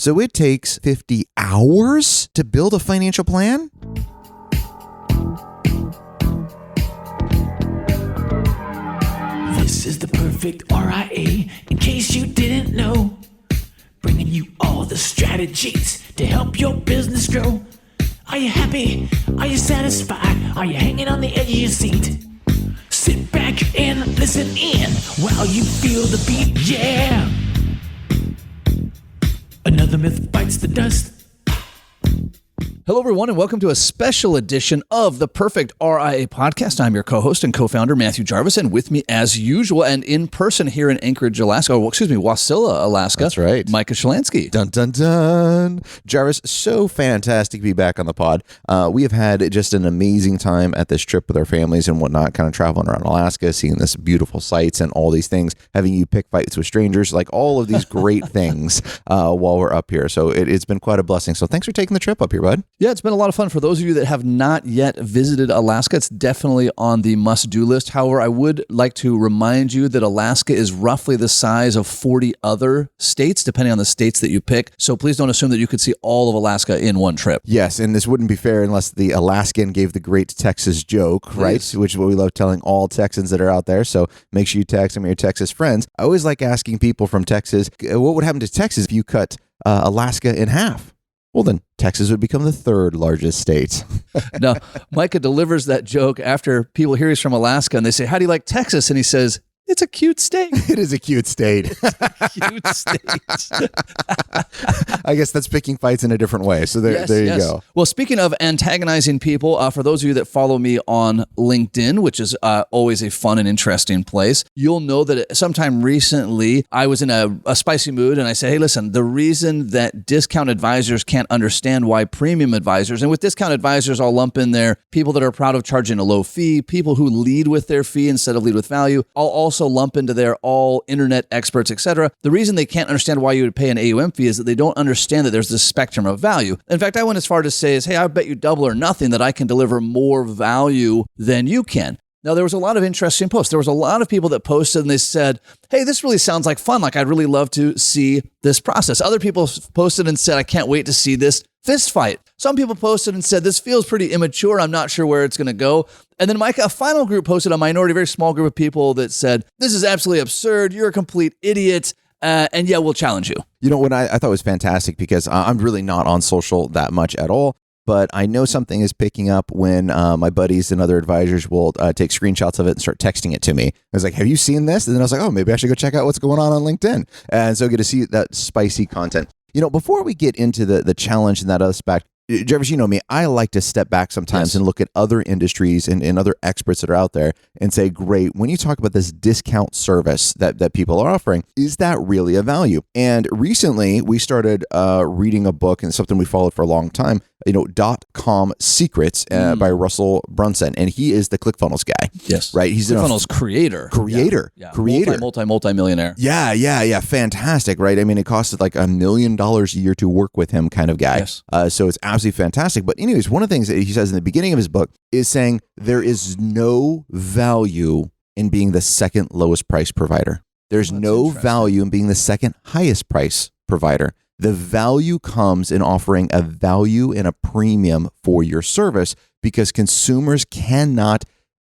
So it takes 50 hours to build a financial plan? This is the perfect RIA, in case you didn't know. Bringing you all the strategies to help your business grow. Are you happy? Are you satisfied? Are you hanging on the edge of your seat? Sit back and listen in while you feel the beat, yeah. Another myth bites the dust. Hello, everyone, and welcome to a special edition of the Perfect RIA Podcast. I'm your co-host and co-founder, Matthew Jarvis, and with me, as usual, and in person here in Anchorage, Alaska, Wasilla, Alaska. That's right. Micah Shalansky. Dun, dun, dun. Jarvis, so fantastic to be back on the pod. We have had just an amazing time at this trip with our families and whatnot, kind of traveling around Alaska, seeing this beautiful sights and all these things, having you pick fights with strangers, like all of these great things while we're up here. So it's been quite a blessing. So thanks for taking the trip up here, bud. Yeah, it's been a lot of fun. For those of you that have not yet visited Alaska, it's definitely on the must-do list. However, I would like to remind you that Alaska is roughly the size of 40 other states, depending on the states that you pick. So please don't assume that you could see all of Alaska in one trip. Yes, and this wouldn't be fair unless the Alaskan gave the great Texas joke, right? Which is what we love telling all Texans that are out there. So make sure you text some of your Texas friends. I always like asking people from Texas, what would happen to Texas if you cut Alaska in half? Well, then Texas would become the third largest state. Now, Micah delivers that joke after people hear he's from Alaska and they say, "How do you like Texas?" And he says, "It's a cute state." It is a cute state. Cute state. I guess that's picking fights in a different way. So there you go. Well, speaking of antagonizing people, for those of you that follow me on LinkedIn, which is always a fun and interesting place, you'll know that sometime recently I was in a spicy mood and I said, hey, listen, the reason that discount advisors can't understand why premium advisors, and with discount advisors, I'll lump in there people that are proud of charging a low fee, people who lead with their fee instead of lead with value. I'll also lump into there all internet experts, etc. The reason they can't understand why you would pay an AUM fee is that they don't understand that there's this spectrum of value. In fact, I went as far to say is, hey, I bet you double or nothing that I can deliver more value than you can. Now, there was a lot of interesting posts. There was a lot of people that posted and they said, hey, this really sounds like fun. Like, I'd really love to see this process. Other people posted and said, I can't wait to see this fist fight. Some people posted and said, this feels pretty immature. I'm not sure where it's going to go. And then Micah, a final group posted, a minority, very small group of people that said, this is absolutely absurd. You're a complete idiot. And yeah, we'll challenge you. You know what I thought was fantastic because I'm really not on social that much at all. But I know something is picking up when my buddies and other advisors will take screenshots of it and start texting it to me. I was like, have you seen this? And then I was like, oh, maybe I should go check out what's going on LinkedIn. And so I get to see that spicy content. You know, before we get into the challenge and that aspect, Jarvis, you know me, I like to step back sometimes and look at other industries and other experts that are out there and say, great, when you talk about this discount service that people are offering, is that really a value? And recently we started reading a book and something we followed for a long time, .com Secrets by Russell Brunson. And he is the ClickFunnels guy. Yes. Right? He's ClickFunnels creator. Yeah. Creator. Multi-millionaire. Yeah. Fantastic, right? I mean, it costed like $1 million a year to work with him kind of guy. Yes. So it's absolutely fantastic. But anyways, one of the things that he says in the beginning of his book is saying there is no value in being the second lowest price provider. There's no value in being the second highest price provider. The value comes in offering a value and a premium for your service because consumers cannot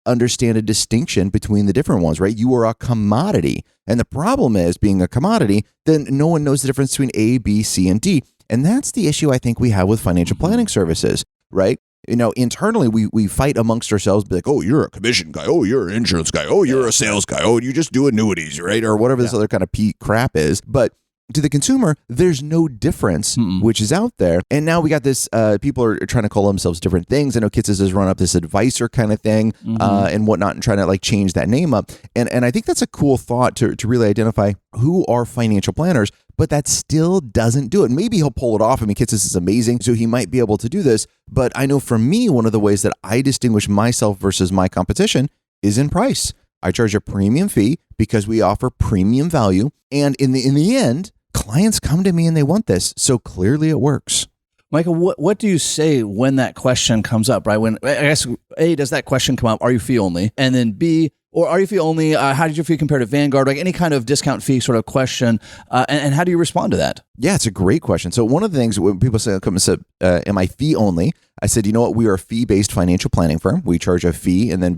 understand a distinction between the different ones, right? You are a commodity. And the problem is being a commodity, then no one knows the difference between A, B, C, and D. And that's the issue I think we have with financial planning services, right? Internally, we fight amongst ourselves, be like, oh, you're a commission guy. Oh, you're an insurance guy. Oh, you're a sales guy. Oh, you just do annuities, right? Or whatever this other kind of crap is. But to the consumer, there's no difference, which is out there. And now we got this, people are trying to call themselves different things. I know Kitces has run up this advisor kind of thing and whatnot and trying to like change that name up. And I think that's a cool thought to really identify who are financial planners, but that still doesn't do it. Maybe he'll pull it off. I mean, Kitces is amazing, so he might be able to do this. But I know for me, one of the ways that I distinguish myself versus my competition is in price. I charge a premium fee because we offer premium value. And in the end, clients come to me and they want this. So clearly it works. Michael, what do you say when that question comes up, right? When I guess A, does that question come up? Are you fee only? And then B, Or are you fee only? How did your fee compare to Vanguard? Like any kind of discount fee sort of question. And how do you respond to that? Yeah, it's a great question. So one of the things when people say, come and say, am I fee only? I said, you know what? We are a fee-based financial planning firm. We charge a fee and then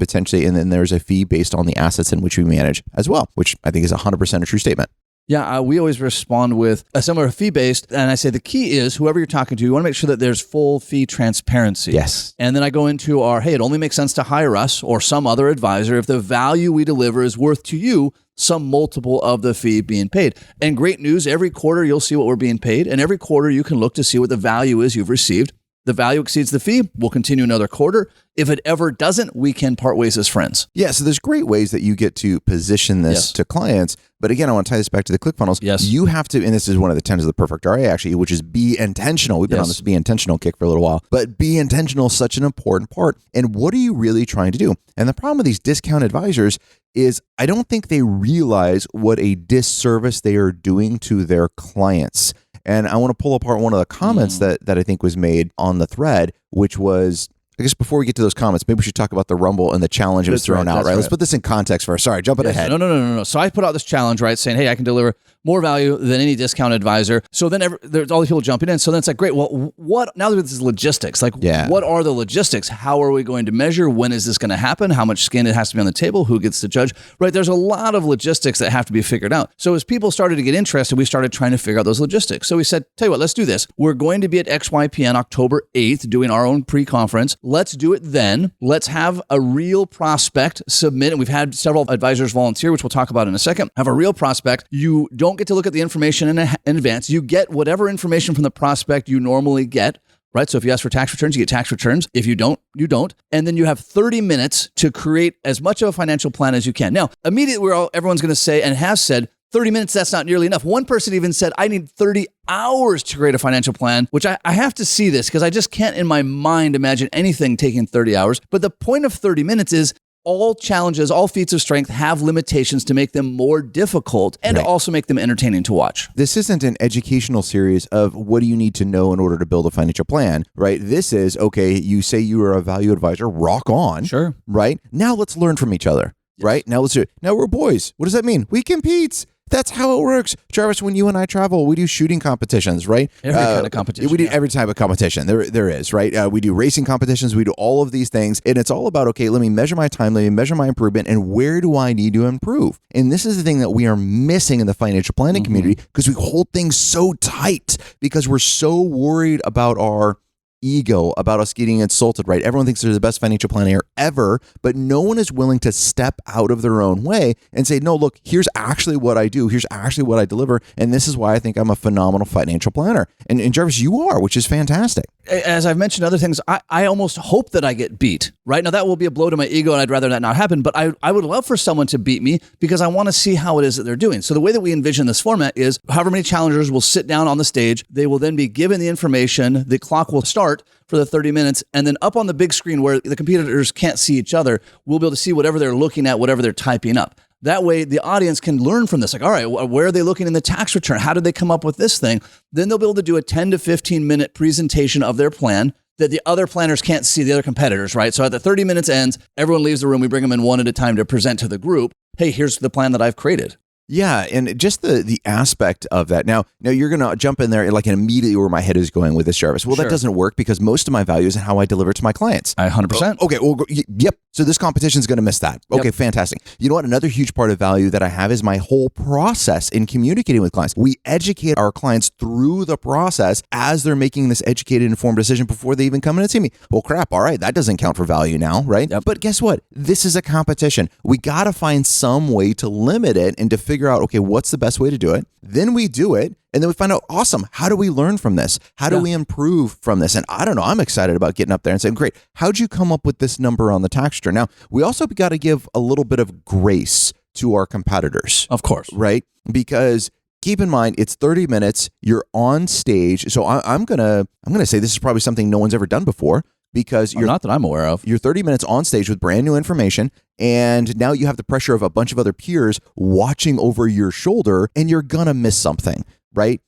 there's a fee based on the assets in which we manage as well, which I think is 100% a true statement. Yeah, we always respond with a similar fee-based, and I say the key is whoever you're talking to, you want to make sure that there's full fee transparency. Yes. And then I go into hey, it only makes sense to hire us or some other advisor if the value we deliver is worth to you some multiple of the fee being paid. And great news, every quarter you'll see what we're being paid, and every quarter you can look to see what the value is you've received. The value exceeds the fee, we'll continue another quarter. If it ever doesn't, we can part ways as friends. Yeah, so there's great ways that you get to position this to clients. But again, I want to tie this back to the ClickFunnels. Yes. You have to, and this is one of the tenets of the perfect RA actually, which is be intentional. We've been on this be intentional kick for a little while, but be intentional is such an important part. And what are you really trying to do? And the problem with these discount advisors is I don't think they realize what a disservice they are doing to their clients. And I want to pull apart one of the comments that I think was made on the thread, which was, I guess before we get to those comments, maybe we should talk about the Rumble and the challenge that was thrown out, right? Let's put this in context first. Sorry, jumping ahead. No. So I put out this challenge, right, saying, hey, I can deliver more value than any discount advisor. So then there's all these people jumping in. So then it's like, great, well, what, now that this is logistics, like what are the logistics? How are we going to measure? When is this going to happen? How much skin it has to be on the table? Who gets to judge? Right, there's a lot of logistics that have to be figured out. So as people started to get interested, we started trying to figure out those logistics. So we said, tell you what, let's do this. We're going to be at XYPN October 8th doing our own pre-conference. Let's do it then. Let's have a real prospect submit. And we've had several advisors volunteer, which we'll talk about in a second. Have a real prospect. You don't get to look at the information in advance. You get whatever information from the prospect you normally get, right? So if you ask for tax returns, you get tax returns. If you don't, you don't. And then you have 30 minutes to create as much of a financial plan as you can. Now, immediately everyone's going to say and has said, 30 minutes, that's not nearly enough. One person even said, I need 30 hours to create a financial plan, which I have to see this because I just can't in my mind imagine anything taking 30 hours. But the point of 30 minutes is all challenges, all feats of strength have limitations to make them more difficult and to also make them entertaining to watch. This isn't an educational series of what do you need to know in order to build a financial plan, right? This is, okay, you say you are a value advisor, rock on. Sure. Right? Now let's learn from each other, right? Now let's do it. Now we're boys. What does that mean? We compete. That's how it works. Travis, when you and I travel, we do shooting competitions, right? Every kind of competition. We do every type of competition. There is, right? We do racing competitions. We do all of these things. And it's all about, okay, let me measure my time. Let me measure my improvement. And where do I need to improve? And this is the thing that we are missing in the financial planning community because we hold things so tight because we're so worried about our ego, about us getting insulted, right? Everyone thinks they're the best financial planner ever, but no one is willing to step out of their own way and say, no, look, here's actually what I do. Here's actually what I deliver. And this is why I think I'm a phenomenal financial planner. And Jarvis, you are, which is fantastic. As I've mentioned other things, I almost hope that I get beat, right? Now that will be a blow to my ego and I'd rather that not happen, but I would love for someone to beat me because I want to see how it is that they're doing. So the way that we envision this format is however many challengers will sit down on the stage, they will then be given the information, the clock will start for the 30 minutes, and then up on the big screen where the competitors can't see each other, we'll be able to see whatever they're looking at, whatever they're typing up. That way, the audience can learn from this. Like, all right, where are they looking in the tax return? How did they come up with this thing? Then they'll be able to do a 10 to 15 minute presentation of their plan that the other planners can't see, the other competitors, right? So at the 30 minutes ends, everyone leaves the room. We bring them in one at a time to present to the group. Hey, here's the plan that I've created. Yeah, and just the aspect of that. Now you're going to jump in there like immediately where my head is going with this, Jarvis. Well, that doesn't work because most of my value is in how I deliver to my clients. 100%. Okay, well, yep. So this competition is going to miss that. Okay, fantastic. You know what? Another huge part of value that I have is my whole process in communicating with clients. We educate our clients through the process as they're making this educated, informed decision before they even come in and see me. Well, crap. All right, that doesn't count for value now, right? Yep. But guess what? This is a competition. We got to find some way to limit it and to figure out, okay, what's the best way to do it? Then we do it. And then we find out, awesome, how do we learn from this? How do we improve from this? And I don't know, I'm excited about getting up there and saying, great, how'd you come up with this number on the tax return? Now, we also got to give a little bit of grace to our competitors. Of course. Right? Because keep in mind, it's 30 minutes, you're on stage. So I'm gonna say this is probably something no one's ever done before. Because you're not that I'm aware of. You're 30 minutes on stage with brand new information, and now you have the pressure of a bunch of other peers watching over your shoulder, and you're gonna miss something, right?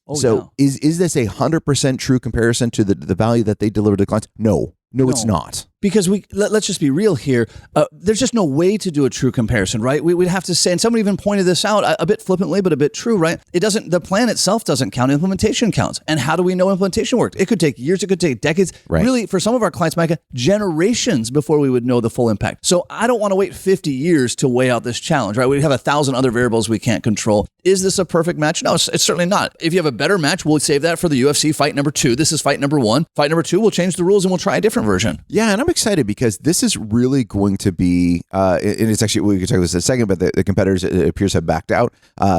Is this 100% true comparison to the value that they deliver to clients? No, it's not. Because let's just be real here. There's just no way to do a true comparison, right? We'd have to say, and somebody even pointed this out a bit flippantly, but a bit true, right? The plan itself doesn't count. Implementation counts. And how do we know implementation worked? It could take years. It could take decades. Right. Really, for some of our clients, Micah, generations before we would know the full impact. So I don't want to wait 50 years to weigh out this challenge, right? We have 1,000 other variables we can't control. Is this a perfect match? No, it's certainly not. If you have a better match, we'll save that for the UFC fight number 2. This is fight number 1. Fight number 2, we'll change the rules and we'll try a different version. Yeah, and I'm excited because this is really going to be, and it's actually, we can talk about this in a second, but the competitors, it appears, have backed out.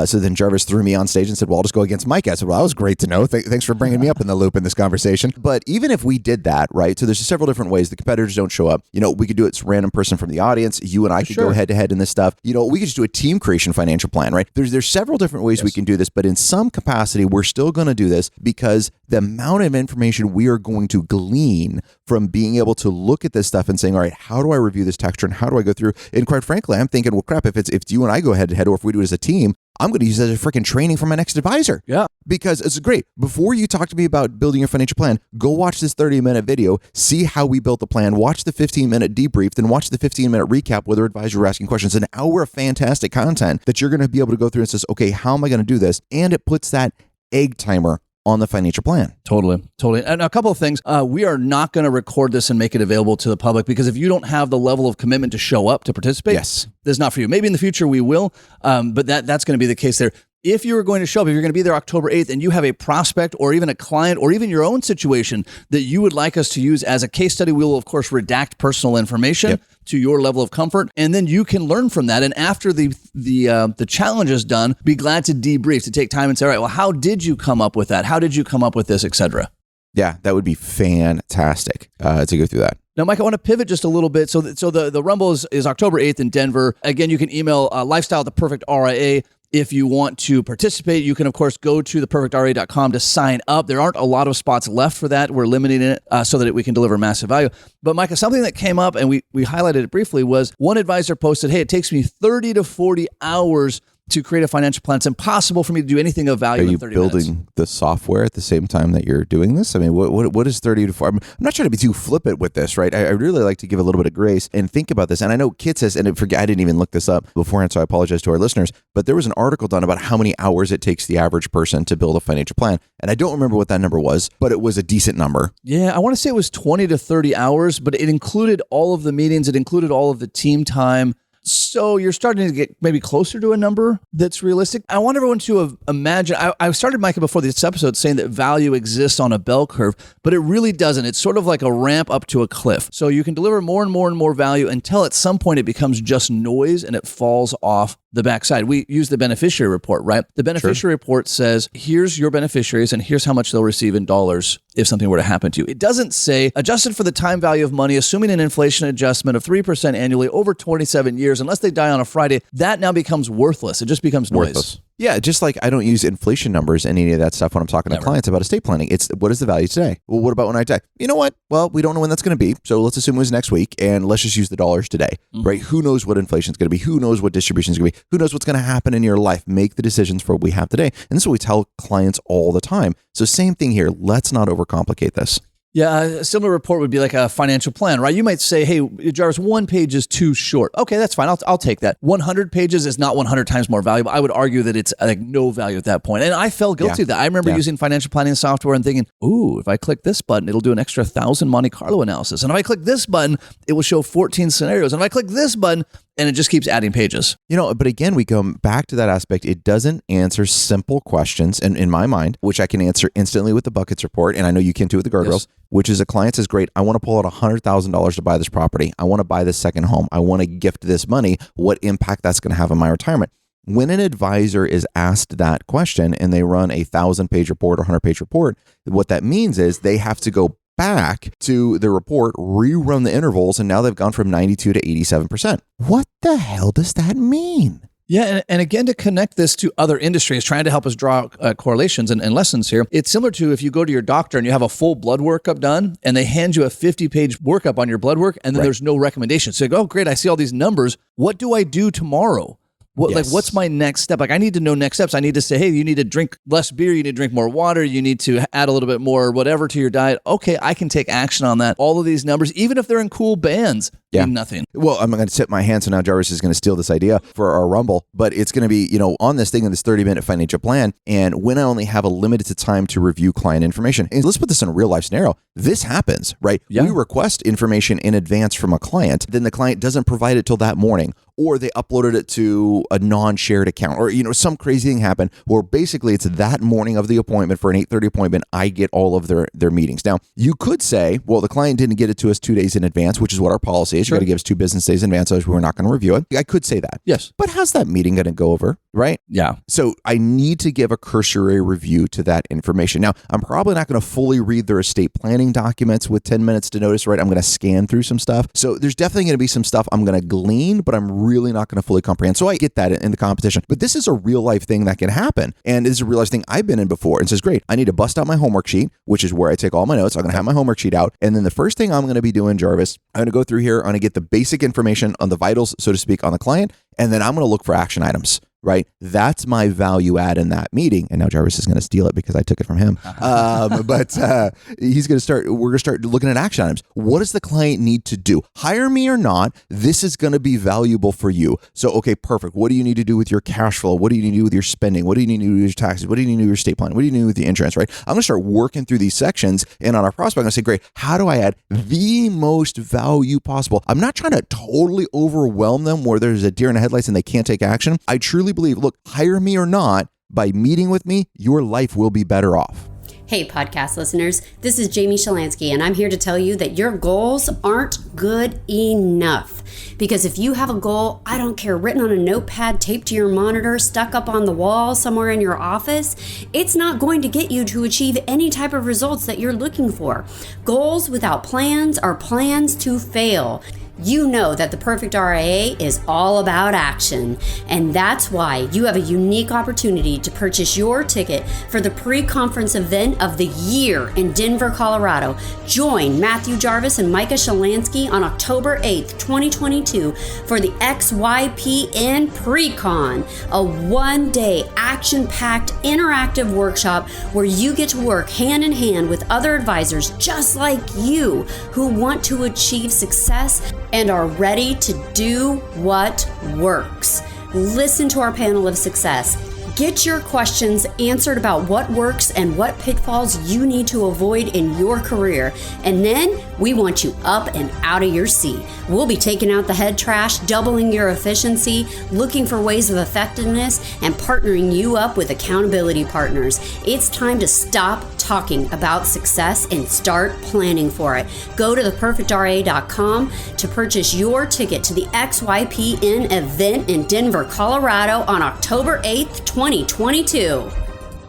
So then Jarvis threw me on stage and said, well, I'll just go against Mike. I said, well, that was great to know. Thanks for bringing me up in the loop in this conversation. But even if we did that, right, so there's several different ways the competitors don't show up. We could do it, random person from the audience. You and I could go head to head in this stuff. We could just do a team creation financial plan, right? There's several different ways we can do this, but in some capacity, we're still going to do this because the amount of information we are going to glean from being able to look at this stuff and saying, all right, how do I review this texture and how do I go through? And quite frankly, I'm thinking, well, crap, if you and I go head to head, or if we do it as a team, I'm going to use it as a freaking training for my next advisor. Yeah. Because it's great. Before you talk to me about building your financial plan, go watch this 30-minute video, see how we built the plan, watch the 15-minute debrief, then watch the 15-minute recap where the advisor were asking questions. An hour of fantastic content that you're going to be able to go through and says, okay, how am I going to do this? And it puts that egg timer on the financial plan. Totally. And a couple of things. We are not going to record this and make it available to the public because if you don't have the level of commitment to show up to participate, this is not for you. Maybe in the future we will, but that's going to be the case there. If you are going to show up, if you're going to be there October 8th and you have a prospect or even a client or even your own situation that you would like us to use as a case study, we will, of course, redact personal information to your level of comfort. And then you can learn from that. And after the challenge is done, be glad to debrief, to take time and say, all right, well, how did you come up with that? How did you come up with this, et cetera? Yeah, that would be fantastic to go through that. Now, Mike, I want to pivot just a little bit. So the Rumble is October 8th in Denver. Again, you can email Lifestyle the Perfect RIA. If you want to participate, you can, of course, go to theperfectria.com to sign up. There aren't a lot of spots left for that. We're limiting it so that we can deliver massive value. But, Micah, something that came up, and we highlighted it briefly, was one advisor posted, hey, it takes me 30 to 40 hours to create a financial plan. It's impossible for me to do anything of value in 30 minutes. Are you building the software at the same time that you're doing this? I mean, what is 30 to 40? I'm not trying to be too flippant with this, right? I really like to give a little bit of grace and think about this. And I know Kit says, and I didn't even look this up beforehand, so I apologize to our listeners, but there was an article done about how many hours it takes the average person to build a financial plan. And I don't remember what that number was, but it was a decent number. Yeah, I want to say it was 20 to 30 hours, but it included all of the meetings. It included all of the team time. So you're starting to get maybe closer to a number that's realistic. I want everyone to imagine, I started, Micah, before this episode saying that value exists on a bell curve, but it really doesn't. It's sort of like a ramp up to a cliff. So you can deliver more and more and more value until at some point it becomes just noise and it falls off the backside. We use the beneficiary report, right? The beneficiary report says, here's your beneficiaries and here's how much they'll receive in dollars if something were to happen to you. It doesn't say, adjusted for the time value of money, assuming an inflation adjustment of 3% annually over 27 years, unless they die on a Friday, that now becomes worthless. It just becomes noise. Worthless. Yeah, just like I don't use inflation numbers and any of that stuff when I'm talking to clients about estate planning. It's what is the value today? Well, what about when I die? You know what? Well, we don't know when that's going to be. So let's assume it was next week and let's just use the dollars today, right? Who knows what inflation is going to be? Who knows what distribution is going to be? Who knows what's going to happen in your life? Make the decisions for what we have today. And this is what we tell clients all the time. So same thing here. Let's not overcomplicate this. Yeah, a similar report would be like a financial plan, right? You might say, hey, Jarvis, 1 page is too short. Okay, that's fine. I'll take that. 100 pages is not 100 times more valuable. I would argue that it's like no value at that point. And I felt guilty of that. I remember using financial planning software and thinking, ooh, if I click this button, it'll do an extra 1,000 Monte Carlo analysis. And if I click this button, it will show 14 scenarios. And if I click this button, and it just keeps adding pages. But again, we come back to that aspect. It doesn't answer simple questions, and in my mind, which I can answer instantly with the buckets report, and I know you can too with the guardrails, which is a client says, great, I want to pull out $100,000 to buy this property. I want to buy this second home. I want to gift this money. What impact that's going to have on my retirement? When an advisor is asked that question and they run a 1,000-page report or 100-page report, what that means is they have to go back to the report, rerun the intervals, and now they've gone from 92 to 87%. What the hell does that mean? Yeah, and again, to connect this to other industries, trying to help us draw correlations and lessons here, it's similar to if you go to your doctor and you have a full blood workup done, and they hand you a 50-page workup on your blood work, and then there's no recommendation. So you go, oh, great, I see all these numbers. What do I do tomorrow? Yes. What's my next step? Like, I need to know next steps. I need to say, hey, you need to drink less beer. You need to drink more water. You need to add a little bit more whatever to your diet. Okay, I can take action on that. All of these numbers, even if they're in cool bands, mean nothing. Well, I'm going to tip my hand. So now Jarvis is going to steal this idea for our Rumble, but it's going to be, on this thing in this 30-minute financial plan. And when I only have a limited time to review client information, and let's put this in a real life scenario. This happens, right? Yeah. We request information in advance from a client, then the client doesn't provide it till that morning, or they uploaded it to a non-shared account, or some crazy thing happened where basically it's that morning of the appointment for an 8:30 appointment, I get all of their meetings. Now, you could say, well, the client didn't get it to us 2 days in advance, which is what our policy is. Sure. You got to give us 2 business days in advance, so we're not going to review it. I could say that. Yes. But how's that meeting going to go over, right? Yeah. So I need to give a cursory review to that information. Now, I'm probably not going to fully read their estate planning documents with 10 minutes to notice, right? I'm going to scan through some stuff. So there's definitely going to be some stuff I'm going to glean, but I'm really not going to fully comprehend. So I get that in the competition. But this is a real life thing that can happen. And this is a real life thing I've been in before. And says, great, I need to bust out my homework sheet, which is where I take all my notes. I'm going to have my homework sheet out. And then the first thing I'm going to be doing, Jarvis, I'm going to go through here. I'm going to get the basic information on the vitals, so to speak, on the client. And then I'm going to look for action items. Right? That's my value add in that meeting. And now Jarvis is going to steal it because I took it from him. But we're going to start looking at action items. What does the client need to do? Hire me or not, this is going to be valuable for you. So, okay, perfect. What do you need to do with your cash flow? What do you need to do with your spending? What do you need to do with your taxes? What do you need to do with your estate plan? What do you need to do with the insurance, right? I'm going to start working through these sections, and on our prospect, I'm going to say, great, how do I add the most value possible? I'm not trying to totally overwhelm them where there's a deer in the headlights and they can't take action. I truly believe, look, hire me or not, by meeting with me, your life will be better off. Hey, podcast listeners, this is Jamie Shalansky, and I'm here to tell you that your goals aren't good enough. Because if you have a goal, I don't care, written on a notepad, taped to your monitor, stuck up on the wall somewhere in your office, it's not going to get you to achieve any type of results that you're looking for. Goals without plans are plans to fail. You know that the Perfect RIA is all about action, and that's why you have a unique opportunity to purchase your ticket for the pre-conference event of the year in Denver, Colorado. Join Matthew Jarvis and Micah Shalansky on October 8th, 2022 for the XYPN Pre-Con, a one-day action-packed interactive workshop where you get to work hand in hand with other advisors just like you who want to achieve success and are ready to do what works. Listen to our panel of success. Get your questions answered about what works and what pitfalls you need to avoid in your career. And then we want you up and out of your seat. We'll be taking out the head trash, doubling your efficiency, looking for ways of effectiveness, and partnering you up with accountability partners. It's time to stop talking about success and start planning for it. Go to theperfectria.com to purchase your ticket to the XYPN event in Denver, Colorado on October 8th, 2022.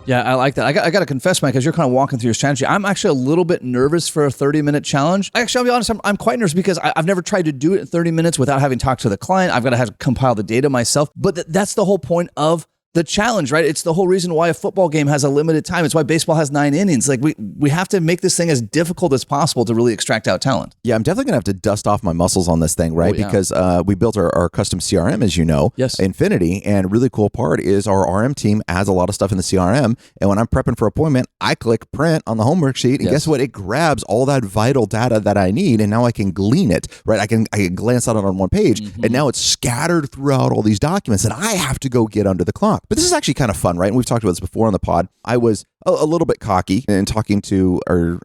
Yeah, I like that. I got to confess, Mike, as you're kind of walking through your strategy, I'm actually a little bit nervous for a 30-minute challenge. Actually, I'll be honest, I'm quite nervous because I've never tried to do it in 30 minutes without having talked to the client. I've got to have to compile the data myself. But that's the whole point of the challenge, right? It's the whole reason why a football game has a limited time. It's why baseball has 9 innings. Like we have to make this thing as difficult as possible to really extract out talent. Yeah, I'm definitely going to have to dust off my muscles on this thing, right? Oh, yeah. Because we built our custom CRM, as you know, Yes. Infinity. And really cool part is our RM team adds a lot of stuff in the CRM. And when I'm prepping for appointment, I click print on the homework sheet. And Yes. guess what? It grabs all that vital data that I need. And now I can glean it, right? I can glance at it on one page. And now it's scattered throughout all these documents that I have to go get under the clock. But this is actually kind of fun, right? And we've talked about this before on the pod. I was a little bit cocky and talking to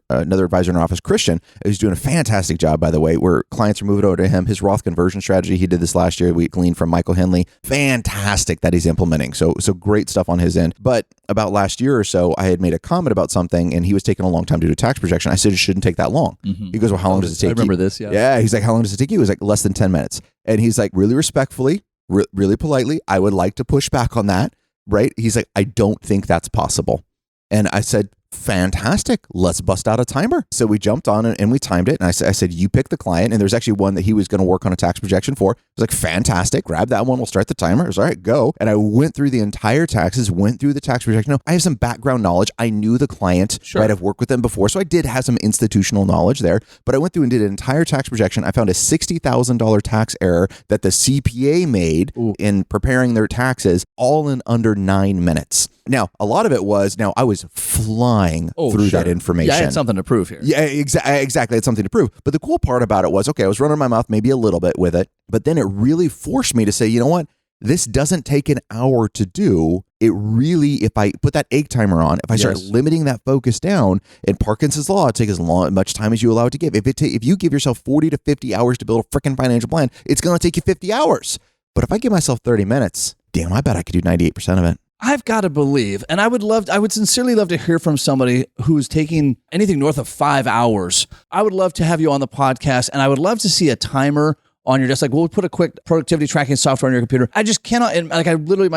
another advisor in our office, Christian, who's doing a fantastic job, by the way, where clients are moving over to him. His Roth conversion strategy, he did this last year. We gleaned from Michael Henley. Fantastic that he's implementing. So great stuff on his end. But about last year or so, I had made a comment about something and he was taking a long time to do tax projection. I said, it shouldn't take that long. He goes, well, how long does it take? I remember this, yeah. Yeah. He's like, how long does it take you? It was like less than 10 minutes. And he's like, really respectfully, really politely, I would like to push back on that. Right? He's like, I don't think that's possible. And I said, fantastic. Let's bust out a timer. So we jumped on and we timed it. And I said, you pick the client. And there's actually one that he was going to work on a tax projection for. I was like, fantastic. Grab that one. We'll start the timer. It was all right, go. And I went through the entire taxes, went through the tax projection. No, I have some background knowledge. I knew the client, right? I've worked with them before. So I did have some institutional knowledge there. But I went through and did an entire tax projection. I found a $60,000 tax error that the CPA made in preparing their taxes, all in under 9 minutes. Now, a lot of it was, I was flying through that information. Yeah, I had something to prove here. Yeah, exactly. I had something to prove. But the cool part about it was, okay, I was running my mouth maybe a little bit with it, but then it really forced me to say, you know what? This doesn't take an hour to do. It really, if I put that egg timer on, if I start limiting that focus down, in Parkinson's law, it takes as much time as you allow it to give. If you give yourself 40 to 50 hours to build a freaking financial plan, it's going to take you 50 hours. But if I give myself 30 minutes, damn, I bet I could do 98% of it. I've got to believe, and I would sincerely love to hear from somebody who's taking anything north of 5 hours. I would love to have you on the podcast, and I would love to see a timer on your desk. Like, we'll put a quick productivity tracking software on your computer. I just cannot, Mike,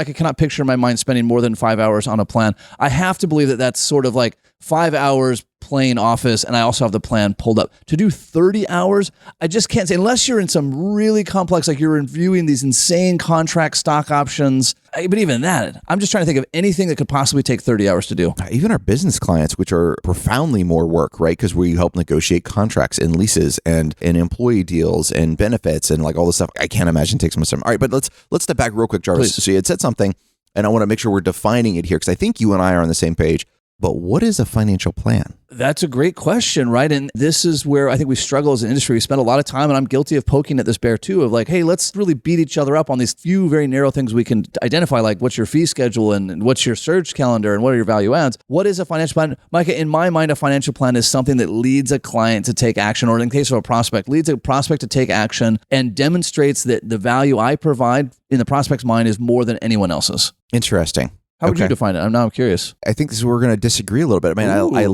I cannot picture in my mind spending more than 5 hours on a plan. I have to believe that that's sort of like 5 hours plain office, and I also have the plan pulled up. To do 30 hours, I just can't say, unless you're in some really complex, like you're reviewing these insane contract stock options. But even that, I'm just trying to think of anything that could possibly take 30 hours to do. Even our business clients, which are profoundly more work, right? Because we help negotiate contracts and leases and employee deals and benefits and like all this stuff. I can't imagine it takes so much time. All right, but let's step back real quick, Jarvis. Please. So you had said something, and I want to make sure we're defining it here because I think you and I are on the same page. But what is a financial plan? That's a great question, right? And this is where I think we struggle as an industry. We spend a lot of time, and I'm guilty of poking at this bear too, of like, hey, let's really beat each other up on these few very narrow things we can identify, like what's your fee schedule and what's your surge calendar and what are your value adds. What is a financial plan? Micah, in my mind, a financial plan is something that leads a client to take action, or in the case of a prospect, leads a prospect to take action and demonstrates that the value I provide in the prospect's mind is more than anyone else's. Interesting. How would you define it? I'm curious. I think this is where we're going to disagree a little bit. I mean, I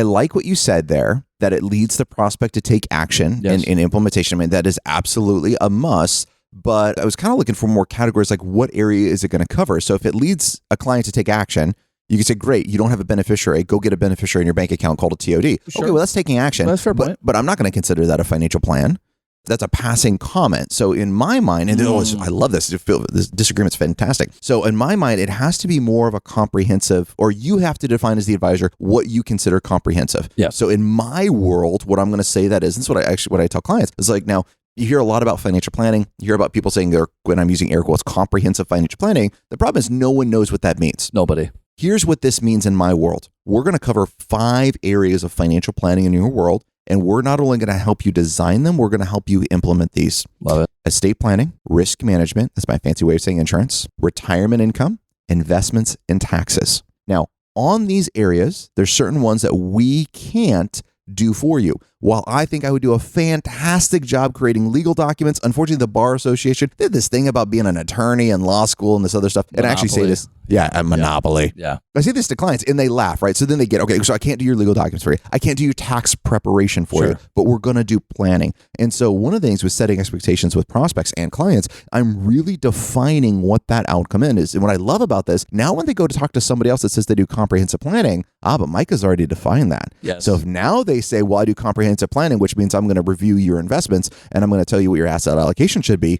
like what you said there, that it leads the prospect to take action in implementation. I mean, that is absolutely a must. But I was kind of looking for more categories, like what area is it going to cover? So if it leads a client to take action, you can say, great, you don't have a beneficiary. Go get a beneficiary in your bank account called a TOD. Sure. Okay, well, that's taking action. That's fair point. But I'm not going to consider that a financial plan. That's a passing comment. So in my mind, and I love this. This disagreement's fantastic. So in my mind, it has to be more of a comprehensive, or you have to define as the advisor what you consider comprehensive. Yeah. So in my world, what I'm going to say that is, and this is what I tell clients, is like, now you hear a lot about financial planning. You hear about people saying when I'm using air quotes, comprehensive financial planning. The problem is no one knows what that means. Nobody. Here's what this means in my world. We're going to cover 5 areas of financial planning in your world. And we're not only going to help you design them, we're going to help you implement these. Love it. Estate planning, risk management, that's my fancy way of saying insurance, retirement income, investments, and taxes. Now, on these areas, there's certain ones that we can't do for you. While I think I would do a fantastic job creating legal documents, unfortunately, the Bar Association did this thing about being an attorney in law school and this other stuff. And I actually say this, a monopoly. Yeah. I say this to clients and they laugh, right? So then they get, okay, so I can't do your legal documents for you. I can't do your tax preparation for you, but we're going to do planning. And so one of the things with setting expectations with prospects and clients, I'm really defining what that outcome is. And what I love about this, now when they go to talk to somebody else that says they do comprehensive planning, but Micah's already defined that. Yes. So if now they say, well, I do comprehensive planning, which means I'm going to review your investments and I'm going to tell you what your asset allocation should be.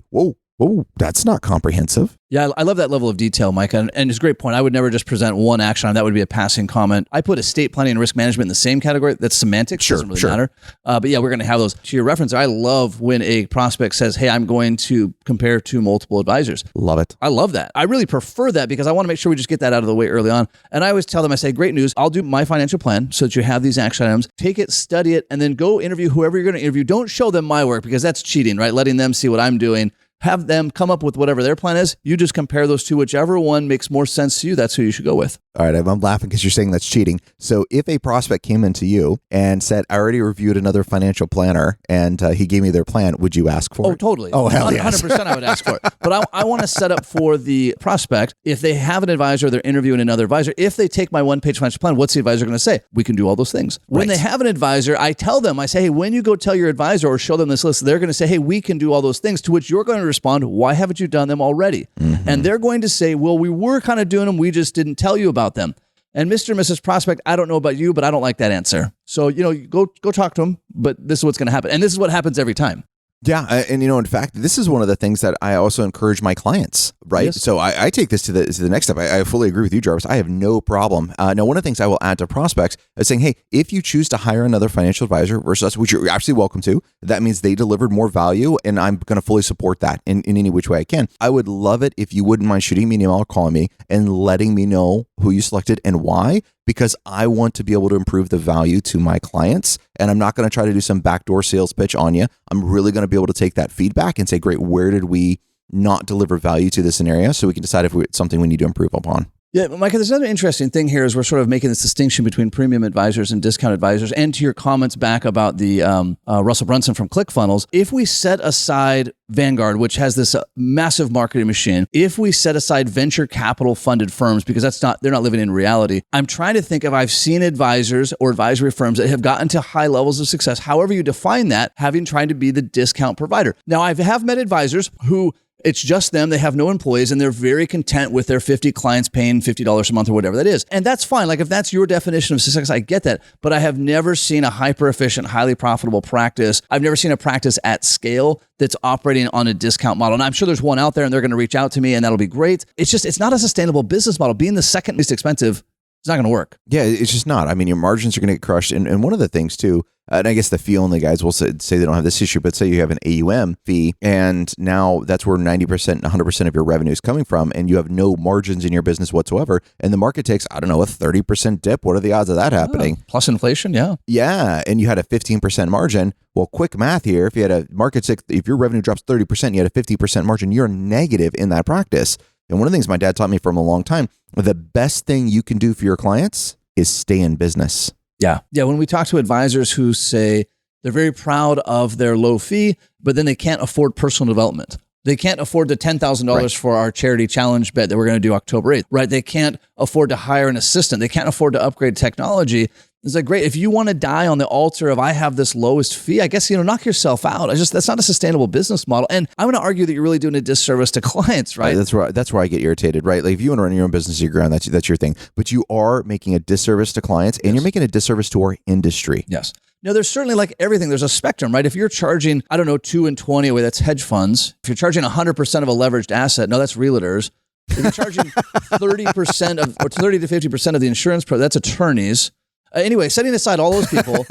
Whoa, that's not comprehensive. Yeah, I love that level of detail, Micah. And it's a great point. I would never just present one action item. That would be a passing comment. I put estate planning and risk management in the same category. That's semantics. Doesn't really matter. But yeah, we're going to have those. To your reference, I love when a prospect says, hey, I'm going to compare to multiple advisors. Love it. I love that. I really prefer that because I want to make sure we just get that out of the way early on. And I always tell them, I say, great news. I'll do my financial plan so that you have these action items. Take it, study it, and then go interview whoever you're going to interview. Don't show them my work because that's cheating, right? Letting them see what I'm doing. Have them come up with whatever their plan is. You just compare those two. Whichever one makes more sense to you, that's who you should go with. All right, I'm laughing because you're saying that's cheating. So if a prospect came into you and said, I already reviewed another financial planner and he gave me their plan, would you ask for it? Oh, totally. Oh, hell yes. 100% I would ask for it. But I want to set up for the prospect, if they have an advisor, they're interviewing another advisor, if they take my one-page financial plan, what's the advisor going to say? We can do all those things. When they have an advisor, I tell them, I say, hey, when you go tell your advisor or show them this list, they're going to say, hey, we can do all those things, to which you're going to respond, why haven't you done them already? Mm-hmm. And they're going to say, well, we were kind of doing them, we just didn't tell you about them. And Mr. and Mrs. Prospect, I don't know about you, but I don't like that answer. So, go talk to them, but this is what's going to happen. And this is what happens every time. Yeah. And, in fact, this is one of the things that I also encourage my clients, right? Yes. So I take this to the next step. I fully agree with you, Jarvis. I have no problem. Now, one of the things I will add to prospects is saying, hey, if you choose to hire another financial advisor versus us, which you're absolutely welcome to, that means they delivered more value, and I'm going to fully support that in any which way I can. I would love it if you wouldn't mind shooting me an email or calling me and letting me know who you selected and why, because I want to be able to improve the value to my clients. And I'm not going to try to do some backdoor sales pitch on you. I'm really going to be able to take that feedback and say, great, where did we not deliver value to this scenario, so we can decide if it's something we need to improve upon. Yeah, but Micah, there's another interesting thing here is we're sort of making this distinction between premium advisors and discount advisors. And to your comments back about the Russell Brunson from ClickFunnels, if we set aside Vanguard, which has this massive marketing machine, if we set aside venture capital funded firms, because they're not living in reality, I'm trying to think if I've seen advisors or advisory firms that have gotten to high levels of success, however you define that, having tried to be the discount provider. Now, I have met advisors who it's just them. They have no employees, and they're very content with their 50 clients paying $50 a month or whatever that is. And that's fine. Like, if that's your definition of success, I get that. But I have never seen a hyper efficient, highly profitable practice. I've never seen a practice at scale that's operating on a discount model. And I'm sure there's one out there, and they're going to reach out to me, and that'll be great. It's not a sustainable business model. Being the second least expensive, it's not going to work. Yeah, it's just not. I mean, your margins are going to get crushed. And one of the things too, and I guess the fee only guys will say they don't have this issue, but say you have an AUM fee, and now that's where 90% and 100% of your revenue is coming from, and you have no margins in your business whatsoever, and the market takes, I don't know, a 30% dip. What are the odds of that happening? Plus inflation, yeah. Yeah, and you had a 15% margin. Well, quick math here. If you had a market, if your revenue drops 30%, you had a 50% margin, you're negative in that practice. And one of the things my dad taught me from a long time, the best thing you can do for your clients is stay in business. Yeah. Yeah. When we talk to advisors who say they're very proud of their low fee, but then they can't afford personal development. They can't afford the $10,000 for our charity challenge bet that we're going to do October 8th, right? They can't afford to hire an assistant. They can't afford to upgrade technology. It's like, great, if you want to die on the altar of I have this lowest fee, I guess, knock yourself out. That's not a sustainable business model. And I'm going to argue that you're really doing a disservice to clients, right? That's where I get irritated, right? Like, if you want to run your own business, you're ground, that's your thing. But you are making a disservice to clients, and you're making a disservice to our industry. Yes. Now, there's certainly, like everything, there's a spectrum, right? If you're charging, 2 and 20 away, that's hedge funds. If you're charging 100% of a leveraged asset, no, that's realtors. If you're charging 30% or 30 to 50% of the insurance that's attorneys. Anyway, setting aside all those people,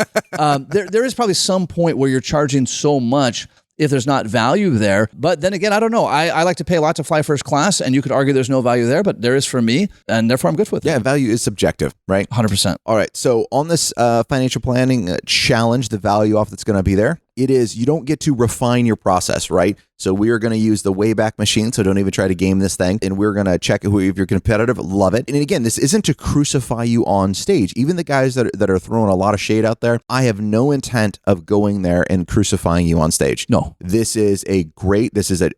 there is probably some point where you're charging so much if there's not value there. But then again, I don't know. I like to pay a lot to fly first class, and you could argue there's no value there, but there is for me, and therefore I'm good with it. Yeah, value is subjective, right? 100%. All right. So on this financial planning challenge, the value off that's going to be there, it is you don't get to refine your process, right? So we are going to use the Wayback Machine, so don't even try to game this thing. And we're going to check if you're competitive, love it. And again, this isn't to crucify you on stage. Even the guys that are throwing a lot of shade out there, I have no intent of going there and crucifying you on stage. No. This is a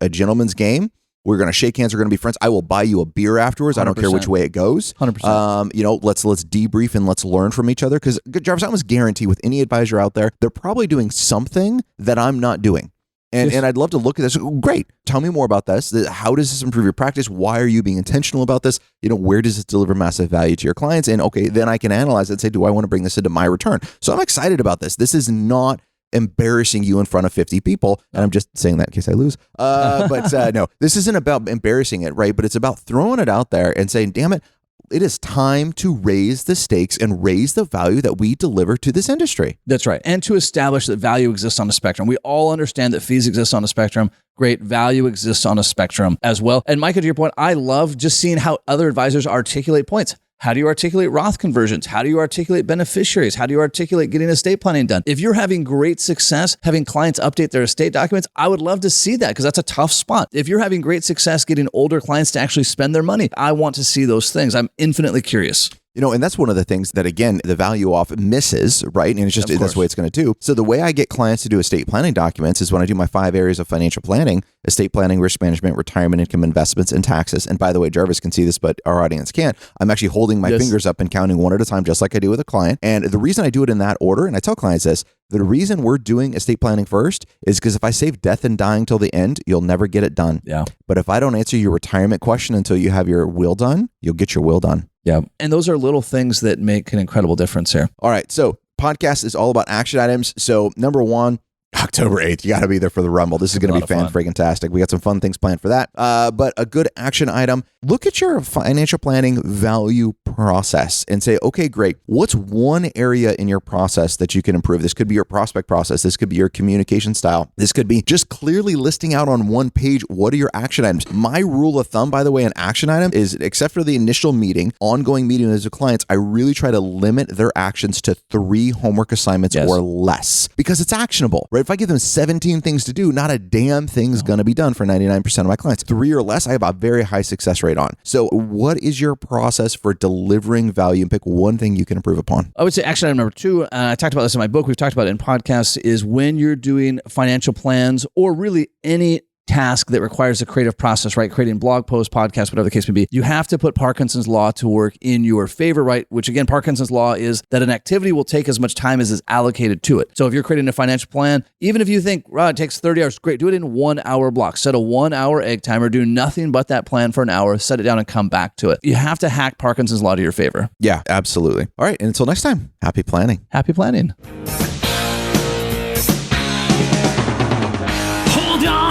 gentleman's game. We're going to shake hands. We're going to be friends. I will buy you a beer afterwards. 100%. I don't care which way it goes. 100%. Let's debrief and let's learn from each other. Because Jarvis, I almost guarantee with any advisor out there, they're probably doing something that I'm not doing. And I'd love to look at this. Great. Tell me more about this. How does this improve your practice? Why are you being intentional about this? Where does this deliver massive value to your clients? And okay, then I can analyze it and say, do I want to bring this into my return? So I'm excited about this. This is not embarrassing you in front of 50 people. And I'm just saying that in case I lose. No, this isn't about embarrassing it, right? But it's about throwing it out there and saying, damn it, it is time to raise the stakes and raise the value that we deliver to this industry. That's right. And to establish that value exists on a spectrum. We all understand that fees exist on a spectrum. Great, value exists on a spectrum as well. And Micah, to your point, I love just seeing how other advisors articulate points. How do you articulate Roth conversions? How do you articulate beneficiaries? How do you articulate getting estate planning done? If you're having great success having clients update their estate documents, I would love to see that because that's a tough spot. If you're having great success getting older clients to actually spend their money, I want to see those things. I'm infinitely curious. And that's one of the things that, again, the value off misses, right? And it's just, that's the way it's going to do. So the way I get clients to do estate planning documents is when I do my 5 areas of financial planning: estate planning, risk management, retirement income, investments, and taxes. And by the way, Jarvis can see this, but our audience can't. I'm actually holding my fingers up and counting one at a time, just like I do with a client. And the reason I do it in that order, and I tell clients this, the reason we're doing estate planning first is because if I save death and dying till the end, you'll never get it done. Yeah. But if I don't answer your retirement question until you have your will done, you'll get your will done. Yeah. And those are little things that make an incredible difference here. All right. So podcast is all about action items. So number one, October 8th, you got to be there for the Rumble. This is going to be fan-freaking-tastic. We got some fun things planned for that. But a good action item, look at your financial planning value process and say, okay, great. What's one area in your process that you can improve? This could be your prospect process. This could be your communication style. This could be just clearly listing out on one page, what are your action items? My rule of thumb, by the way, an action item is, except for the initial meeting, ongoing meeting with the clients, I really try to limit their actions to 3 homework assignments or less because it's actionable, right? If I give them 17 things to do, not a damn thing's going to be done for 99% of my clients. 3 or less, I have a very high success rate on. So what is your process for delivering value? And pick one thing you can improve upon. I would say action item number 2, I talked about this in my book, we've talked about it in podcasts, is when you're doing financial plans or really any task that requires a creative process, right? Creating blog posts, podcasts, whatever the case may be. You have to put Parkinson's law to work in your favor, right? Which again, Parkinson's law is that an activity will take as much time as is allocated to it. So if you're creating a financial plan, even if you think, it takes 30 hours, great, do it in 1 hour blocks. Set a 1 hour egg timer, do nothing but that plan for an hour, set it down and come back to it. You have to hack Parkinson's law to your favor. Yeah, absolutely. All right. And until next time, happy planning. Happy planning.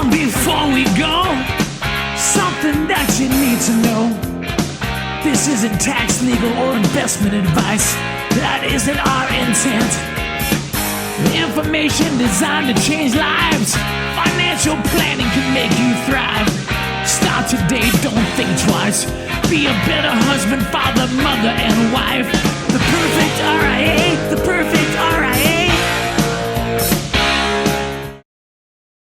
Before we go, something that you need to know. This isn't tax, legal, or investment advice. That isn't our intent. Information designed to change lives. Financial planning can make you thrive. Start today, don't think twice. Be a better husband, father, mother, and wife. The perfect RIA, the perfect RIA.